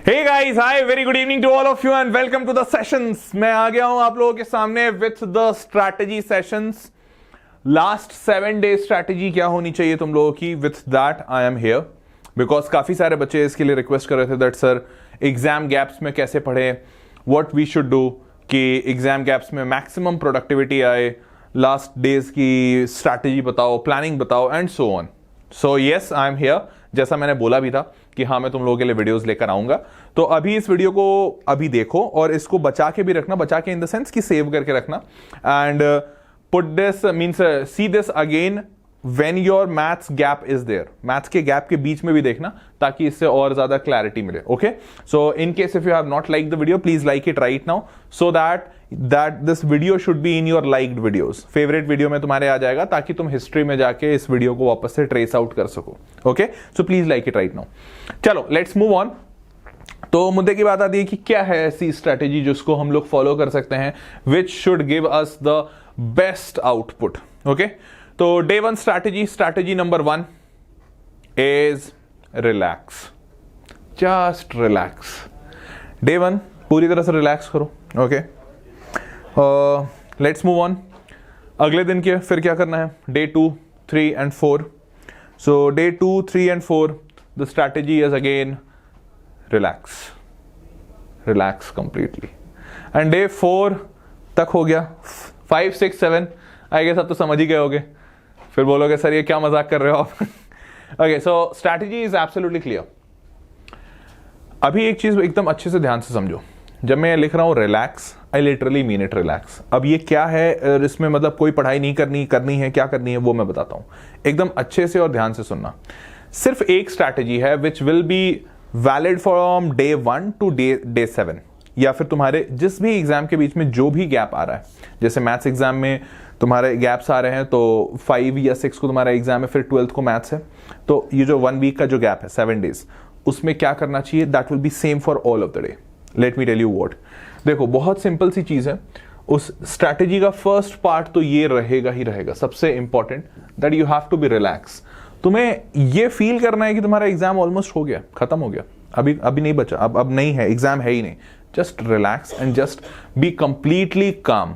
Hey guys, hi, very good evening to all of you and welcome to the sessions. मैं आ गया हूं आप लोगों के सामने with the strategy sessions. Last 7 days strategy क्या होनी चाहिए तुम लोगों की, with that I am here because काफी सारे बच्चे इसके लिए रिक्वेस्ट कर रहे थे that सर एग्जाम गैप्स में कैसे पढ़े, what we should do कि एग्जाम गैप्स में मैक्सिमम प्रोडक्टिविटी आए, लास्ट डेज की स्ट्रैटेजी बताओ, प्लानिंग बताओ and so on. So yes, I am here. जैसा मैंने बोला भी था कि हाँ मैं तुम लोगों के लिए वीडियोस लेकर आऊंगा. तो अभी इस वीडियो को अभी देखो और इसको बचा के भी रखना, बचा के इन द सेंस कि सेव करके रखना and put this means see this again when your maths gap is there. Maths के गैप के बीच में भी देखना ताकि इससे और ज्यादा क्लैरिटी मिले. Okay, so in case if you have not like the video please like it right now so that this video should be in your liked videos. Favourite video में तुम्हारे आ जाएगा ताकि तुम हिस्ट्री में जाके इस वीडियो को वापस से ट्रेस आउट कर सको. Okay, so please like it right now. चलो लेट्स मूव ऑन. तो मुद्दे की बात आती है कि क्या है ऐसी स्ट्रैटेजी जिसको हम लोग फॉलो कर सकते हैं which should give us the best output. Okay, तो day one strategy number 1 is relax. Just relax. Day 1 पूरी तरह से रिलैक्स करो. Okay, let's move on. अगले दिन के फिर क्या करना है, day 2, 3 and 4. So day 2, 3 and 4 the strategy is again relax completely. And day 4 तक हो गया. 5, 6, 7 आई गेस अब तो समझ ही गए होगे. फिर बोलोगे सर ये क्या मजाक कर रहे हो आप. Okay, so strategy is absolutely clear. अभी एक चीज एकदम अच्छे से ध्यान से समझो. जब मैं लिख रहा हूं relax, I literally mean it relax. अब ये क्या है, इसमें मतलब कोई पढ़ाई नहीं करनी है, क्या करनी है वो मैं बताता हूं. एकदम अच्छे से और ध्यान से सुनना. सिर्फ एक स्ट्रैटेजी है which will be valid from day 1 to day 7 या फिर तुम्हारे जिस भी एग्जाम के बीच में जो भी गैप आ रहा है. जैसे मैथ्स एग्जाम में तुम्हारे गैप्स आ रहे हैं तो 5 या 6 को तुम्हारा एग्जाम है, फिर 12th को मैथ्स है. तो ये जो 1 वीक का जो गैप है 7 डेज, उसमें क्या करना चाहिए, that will be same for all of the day. Let me tell you what. देखो बहुत सिंपल सी चीज है. उस स्ट्रैटेजी का फर्स्ट पार्ट तो ये रहेगा ही रहेगा, सबसे important, that you have to be relax. तुम्हें ये फील करना है कि तुम्हारा एग्जाम ऑलमोस्ट हो गया, खत्म हो गया, अभी नहीं बचा, अब नहीं है, एग्जाम है ही नहीं. Just relax and just be completely काम.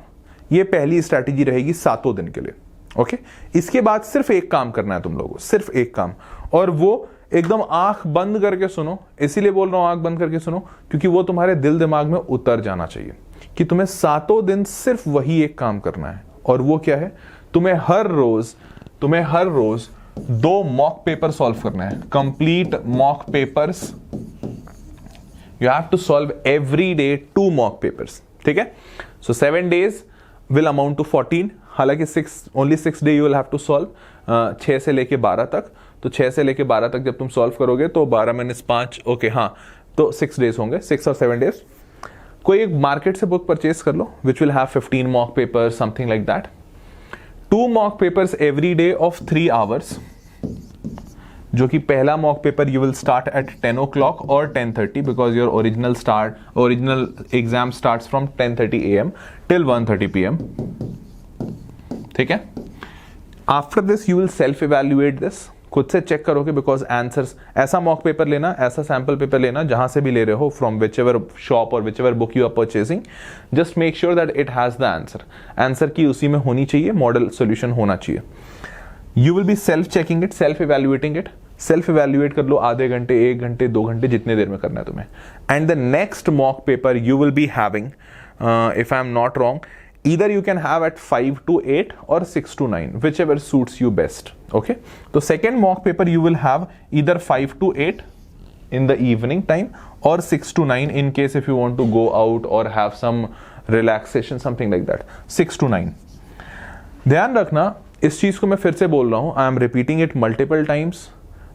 ये पहली स्ट्रैटेजी रहेगी 7 दिन के लिए. ओके, इसके बाद सिर्फ एक काम करना है तुम लोगों को, सिर्फ एक काम, और वो एकदम आंख बंद करके सुनो. इसीलिए बोल रहा हूं आंख बंद करके सुनो क्योंकि वो तुम्हारे दिल दिमाग में उतर जाना चाहिए कि तुम्हें 7 दिन सिर्फ वही एक काम करना है. और वो क्या है, तुम्हें हर रोज 2 मॉक पेपर सॉल्व करना है. Complete mock papers. You have to solve every day 2 mock papers. ठीक है, so 7 days will amount to 14. हालांकि 6 day you will have to solve. 6 से लेके 12 तक. तो 6 से लेके 12 तक जब तुम सॉल्व करोगे तो 12 - 5, ओके हाँ, तो 6 डेज होंगे, 6 और 7 डेज. कोई एक मार्केट से बुक परचेज कर लो which will have 15 mock paper, something like that. 2 mock papers every day of 3 hours, जो कि पहला mock paper you will start at 10 o'clock और 10:30 because your original exam starts from 10:30 AM till 1:30 PM. ठीक है, after this you will self evaluate this. खुद से check करोगे because answers, ऐसा मॉक पेपर लेना, ऐसा सैंपल पेपर लेना जहां से भी ले रहे हो, फ्रॉम विच एवर शॉप और whichever book you are purchasing, just make sure that it has the answer key उसी में होनी चाहिए, मॉडल सोल्यूशन होना चाहिए. You will be self checking it, self evaluating it. Self evaluate कर लो आधे घंटे, 1 घंटे, 2 घंटे, जितने देर में करना है तुम्हें. And the next mock paper you will be having, if I am not wrong, either you can have at 5 to 8 or 6 to 9, whichever suits you best. Okay, so second mock paper you will have either 5 to 8 in the evening time or 6 to 9 in case if you want to go out or have some relaxation, something like that. 6 to 9. ध्यान रखना, इस चीज को मैं फिर से बोल रहा हूं, I am repeating it multiple times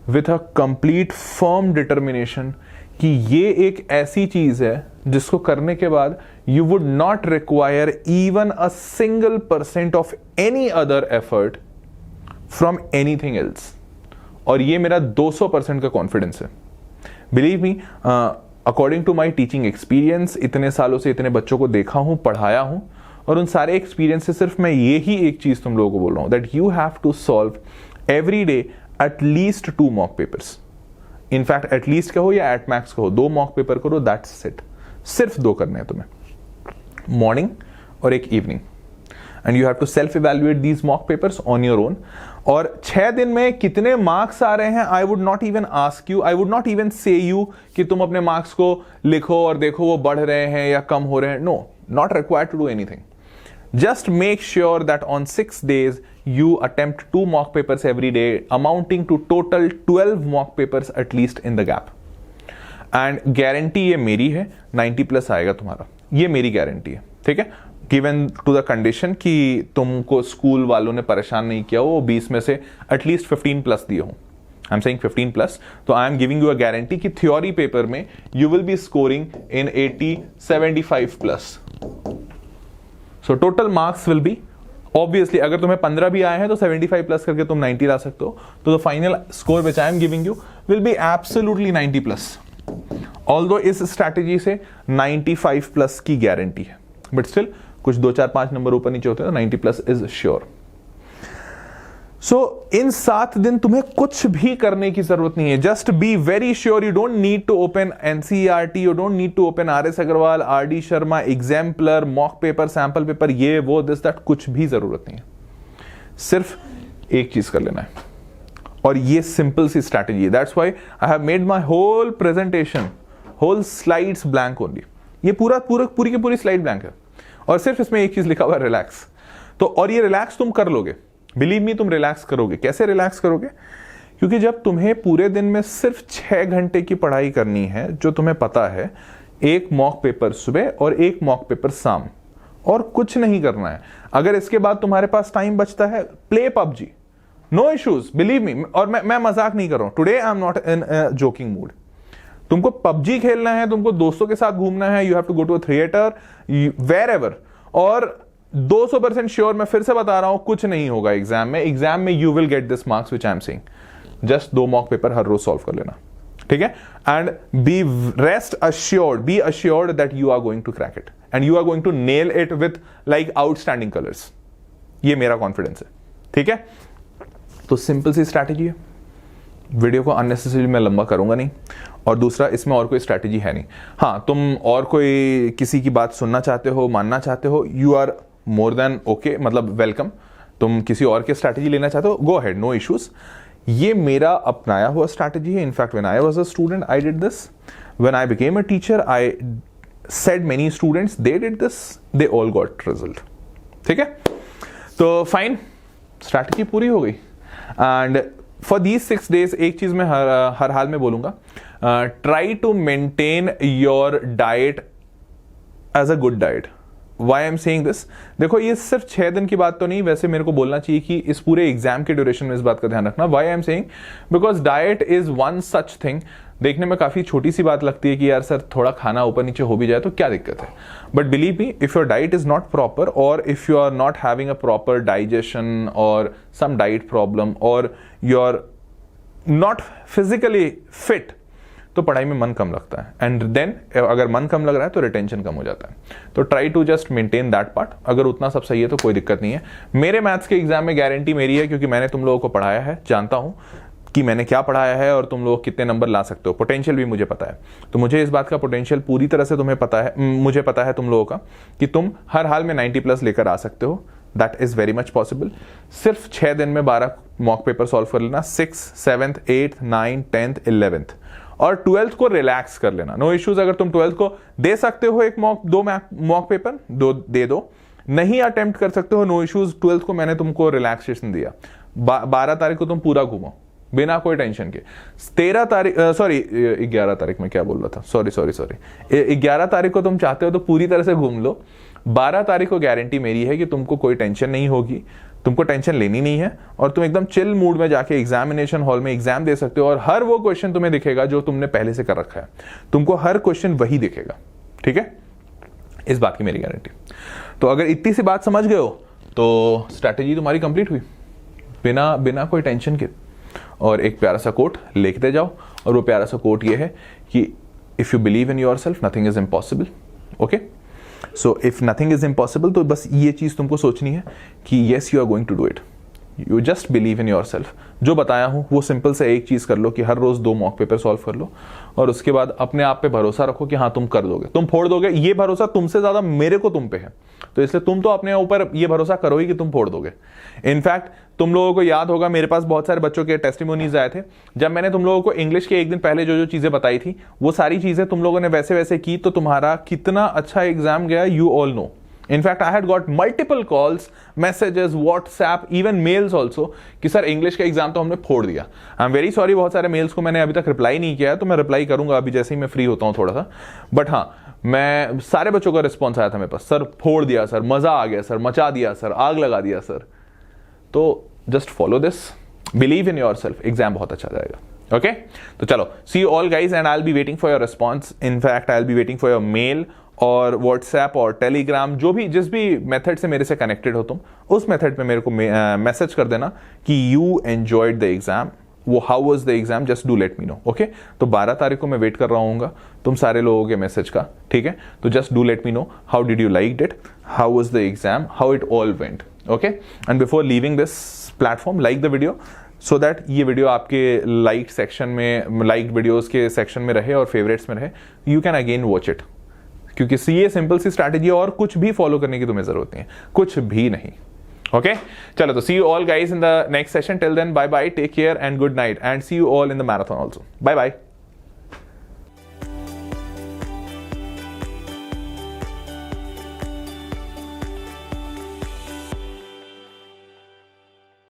with a complete firm determination कि ये एक ऐसी चीज है जिसको करने के बाद you would not require even a single % of any other effort from anything else. और ये मेरा 200% का कॉन्फिडेंस है. Believe me, according to my teaching experience, इतने सालों से इतने बच्चों को देखा हूं, पढ़ाया हूं, और उन सारे एक्सपीरियंस से सिर्फ मैं ये ही एक चीज तुम लोगों को बोल रहा हूं, that you have to solve every day at least 2 mock papers. In fact at least कहो या एट मैक्स कहो 2 मॉक पेपर करो, दैट्स इट। सिर्फ 2 करने हैं तुम्हें, मॉर्निंग और एक evening, and you have to self evaluate these mock papers on your own. और 6 दिन में कितने मार्क्स आ रहे हैं, I would not even ask you, I would not even से यू कि तुम अपने मार्क्स को लिखो और देखो वो बढ़ रहे हैं या कम हो रहे हैं। No, not required to do anything. Just make sure that on 6 days you attempt 2 mock papers every day, amounting to total 12 mock papers at least in the gap. And guarantee ये मेरी है, 90 प्लस आएगा तुम्हारा, ये मेरी guarantee है, ठीक है। गिवन टू द कंडीशन कि तुमको स्कूल वालों ने परेशान नहीं किया हो, 20 में से एटलीस्ट 15 प्लस दिए हो। आई एम सेइंग 15 प्लस, तो I am giving you a guarantee कि थ्योरी पेपर में you will B scoring in 80, 75 plus. So total marks will be obviously, अगर तुम्हें 15 भी आए हैं तो 75 प्लस करके तुम 90 ला सकते हो, तो the final score which I am giving you will be absolutely 90 plus. Although इस स्ट्रैटेजी से 95 प्लस की गारंटी है, बट स्टिल कुछ 2, 4, 5 नंबर ऊपर नीचे होते हैं, 90 प्लस इज श्योर। सो इन 7 दिन तुम्हें कुछ भी करने की जरूरत नहीं है। Just be very sure, you don't need to open NCERT, you don't need to open RS Agarwal, RD Sharma, exemplar, mock paper, sample paper, ये वो दिस दैट, कुछ भी जरूरत नहीं है। सिर्फ एक चीज कर लेना है, और ये सिंपल सी स्ट्रैटेजी है। That's why I have made my whole presentation, whole slides blank only. ये पूरी की पूरी स्लाइड ब्लैंक है, और सिर्फ इसमें एक चीज लिखा हुआ है, रिलैक्स। तो और ये रिलैक्स तुम कर लोगे, बिलीव मी, तुम रिलैक्स करोगे। कैसे रिलैक्स करोगे? क्योंकि जब तुम्हें पूरे दिन में सिर्फ 6 घंटे की पढ़ाई करनी है, जो तुम्हें पता है, एक मॉक पेपर सुबह और एक मॉक पेपर शाम, और कुछ नहीं करना है। अगर इसके बाद तुम्हारे पास टाइम बचता है, play PUBG, no issues, believe me. और मैं मजाक नहीं कर रहा हूं, today I am not in joking mood. तुमको पबजी खेलना है, तुमको दोस्तों के साथ घूमना है, you have to go to a theatre, wherever, और 200% श्योर, मैं फिर से बता रहा हूं, कुछ नहीं होगा एग्जाम में। एग्जाम में you will get this marks which I am saying. Just 2 mock paper हर रोज सॉल्व कर लेना, ठीक है। And be rest assured, be assured that you are going to crack it and you are going to nail it with like outstanding colours. ये मेरा confidence है, ठीक है। तो सिंपल सी स्ट्रैटेजी है। वीडियो को अननेसेसरी मैं लंबा करूंगा नहीं, और दूसरा, इसमें और कोई स्ट्रैटेजी है नहीं। हाँ, तुम और कोई किसी की बात सुनना चाहते हो, मानना चाहते हो, you are more than okay, मतलब वेलकम। तुम किसी और के स्ट्रैटेजी लेना चाहते हो, गो अहेड, नो इश्यूज। ये मेरा अपनाया हुआ स्ट्रैटेजी है। In fact when I was a student I did this, when I became a teacher I said many students they did this, they all got result, ठीक है। तो फाइन, स्ट्रैटेजी पूरी हो गई। एंड फॉर दीज 6 days एक चीज मैं हर हाल में बोलूंगा, try to maintain your diet as a good diet. Why I am saying this, देखो ये सिर्फ 6 दिन की बात तो नहीं, वैसे मेरे को बोलना चाहिए कि इस पूरे एग्जाम के ड्यूरेशन में इस बात का ध्यान रखना। Why I am saying, because diet is one such thing. देखने में काफी छोटी सी बात लगती है कि यार सर थोड़ा खाना ऊपर नीचे हो भी जाए तो क्या दिक्कत है, but believe me, if your diet is not proper, और if you are not having a proper digestion और सम डाइट प्रॉब्लम, और you are not physically fit, तो पढ़ाई में मन कम लगता है। एंड देन अगर मन कम लग रहा है तो रिटेंशन कम हो जाता है। तो try to just maintain that part. अगर उतना सब सही है तो कोई दिक्कत नहीं है। मेरे मैथ्स के एग्जाम में गारंटी मेरी है, क्योंकि मैंने तुम लोगों को पढ़ाया है, जानता हूं कि मैंने क्या पढ़ाया है और तुम लोग कितने नंबर ला सकते हो। पोटेंशियल भी मुझे पता है, तो मुझे इस बात का पोटेंशियल पूरी तरह से तुम्हें पता है, मुझे पता है तुम लोगों का, कि तुम हर हाल में 90 प्लस लेकर आ सकते हो। That is very much possible. सिर्फ 6 दिन में 12 मॉक पेपर सॉल्व कर लेना, 6th, 7th, 8th, 9th, 10th, 11th, और 12th को रिलैक्स कर लेना, नो इश्यूज। अगर तुम 12th को दे सकते हो, एक दो मॉक पेपर दे दो, नहीं अटेम्प्ट कर सकते हो, नो इश्यूज। 12th को मैंने तुमको रिलैक्सेशन दिया, 12 तारीख को तुम पूरा घूमो बिना कोई टेंशन के। 11 तारीख में क्या बोल रहा था, सॉरी 11 तारीख को तुम चाहते हो तो पूरी तरह से घूम लो। 12 तारीख को गारंटी मेरी है कि तुमको कोई टेंशन नहीं होगी, तुमको टेंशन लेनी नहीं है, और तुम एकदम चिल मूड में जाके एग्जामिनेशन हॉल में एग्जाम दे सकते हो। और हर वो क्वेश्चन तुम्हें दिखेगा जो तुमने पहले से कर रखा है, तुमको हर क्वेश्चन वही दिखेगा, ठीक है। इस बात की मेरी गारंटी। तो अगर इतनी सी बात समझ गए हो तो स्ट्रैटेजी तुम्हारी कंप्लीट हुई, बिना कोई टेंशन के। और एक प्यारा सा कोट लिखते जाओ, और वो प्यारा सा कोट ये है कि if you believe in yourself nothing is impossible. Okay, so if nothing is impossible, तो बस ये चीज तुमको सोचनी है कि yes you are going to do it. You just believe in your self. जो बताया हूं वो सिंपल से एक चीज कर लो कि हर रोज 2 मॉक पेपर सॉल्व कर लो, और उसके बाद अपने आप पे भरोसा रखो कि हाँ तुम कर दोगे, तुम फोड़ दोगे। ये भरोसा तुमसे ज्यादा मेरे को तुम पे है, तो इसलिए तुम तो अपने ऊपर ये भरोसा करो ही कि तुम फोड़ दोगे। इनफैक्ट तुम लोगों को याद होगा, मेरे पास बहुत सारे बच्चों के टेस्टिमोनीज आए थे, जब मैंने तुम लोगों को इंग्लिश के एक दिन पहले जो जो चीजें बताई थी वो सारी चीजें तुम लोगों ने वैसे वैसे की, तो तुम्हारा कितना अच्छा एग्जाम गया, you all know. In fact, I had got multiple calls, messages, WhatsApp, even mails also कि सर इंग्लिश का एग्जाम तो हमने फोड़ दिया। आई एम वेरी सॉरी, बहुत सारे मेल्स को मैंने अभी तक रिप्लाई नहीं किया है, तो मैं रिप्लाई करूंगा अभी जैसे ही मैं फ्री होता हूँ थोड़ा सा। बट हाँ, मैं सारे बच्चों का रिस्पॉन्स आया था मेरे पास, सर फोड़ दिया सर, मजा आ गया सर, मचा दिया सर, आग लगा दिया सर। तो just follow this, believe in your self, exam बहुत अच्छा जाएगा। ओके, तो चलो, see you all guys, and I will be waiting for your response. In fact I will be waiting for your mail और व्हाट्सएप और Telegram, जो भी जिस भी मेथड से मेरे से कनेक्टेड हो तुम, उस मेथड पे मेरे को मैसेज कर देना कि यू एंजॉयड द एग्जाम, वो how was the exam, just do let me know. Okay, तो 12 तारीख को मैं वेट कर रहा हूँ तुम सारे लोगों के मैसेज का, ठीक है? तो just do let me know how did you like it, how was the exam, how it all went. Okay, and before leaving this platform, like the video so that ये वीडियो आपके like section में, like videos के section में रहे और favourites में रहे, you can again watch it. क्योंकि ये सिंपल सी स्ट्रैटेजी है और कुछ भी फॉलो करने की तुम्हें जरूरत नहीं है, कुछ भी नहीं। ओके, चलो, तो see you all guys in the next session. Till then, bye bye, take care and good night, and see you all in the marathon also. Bye bye.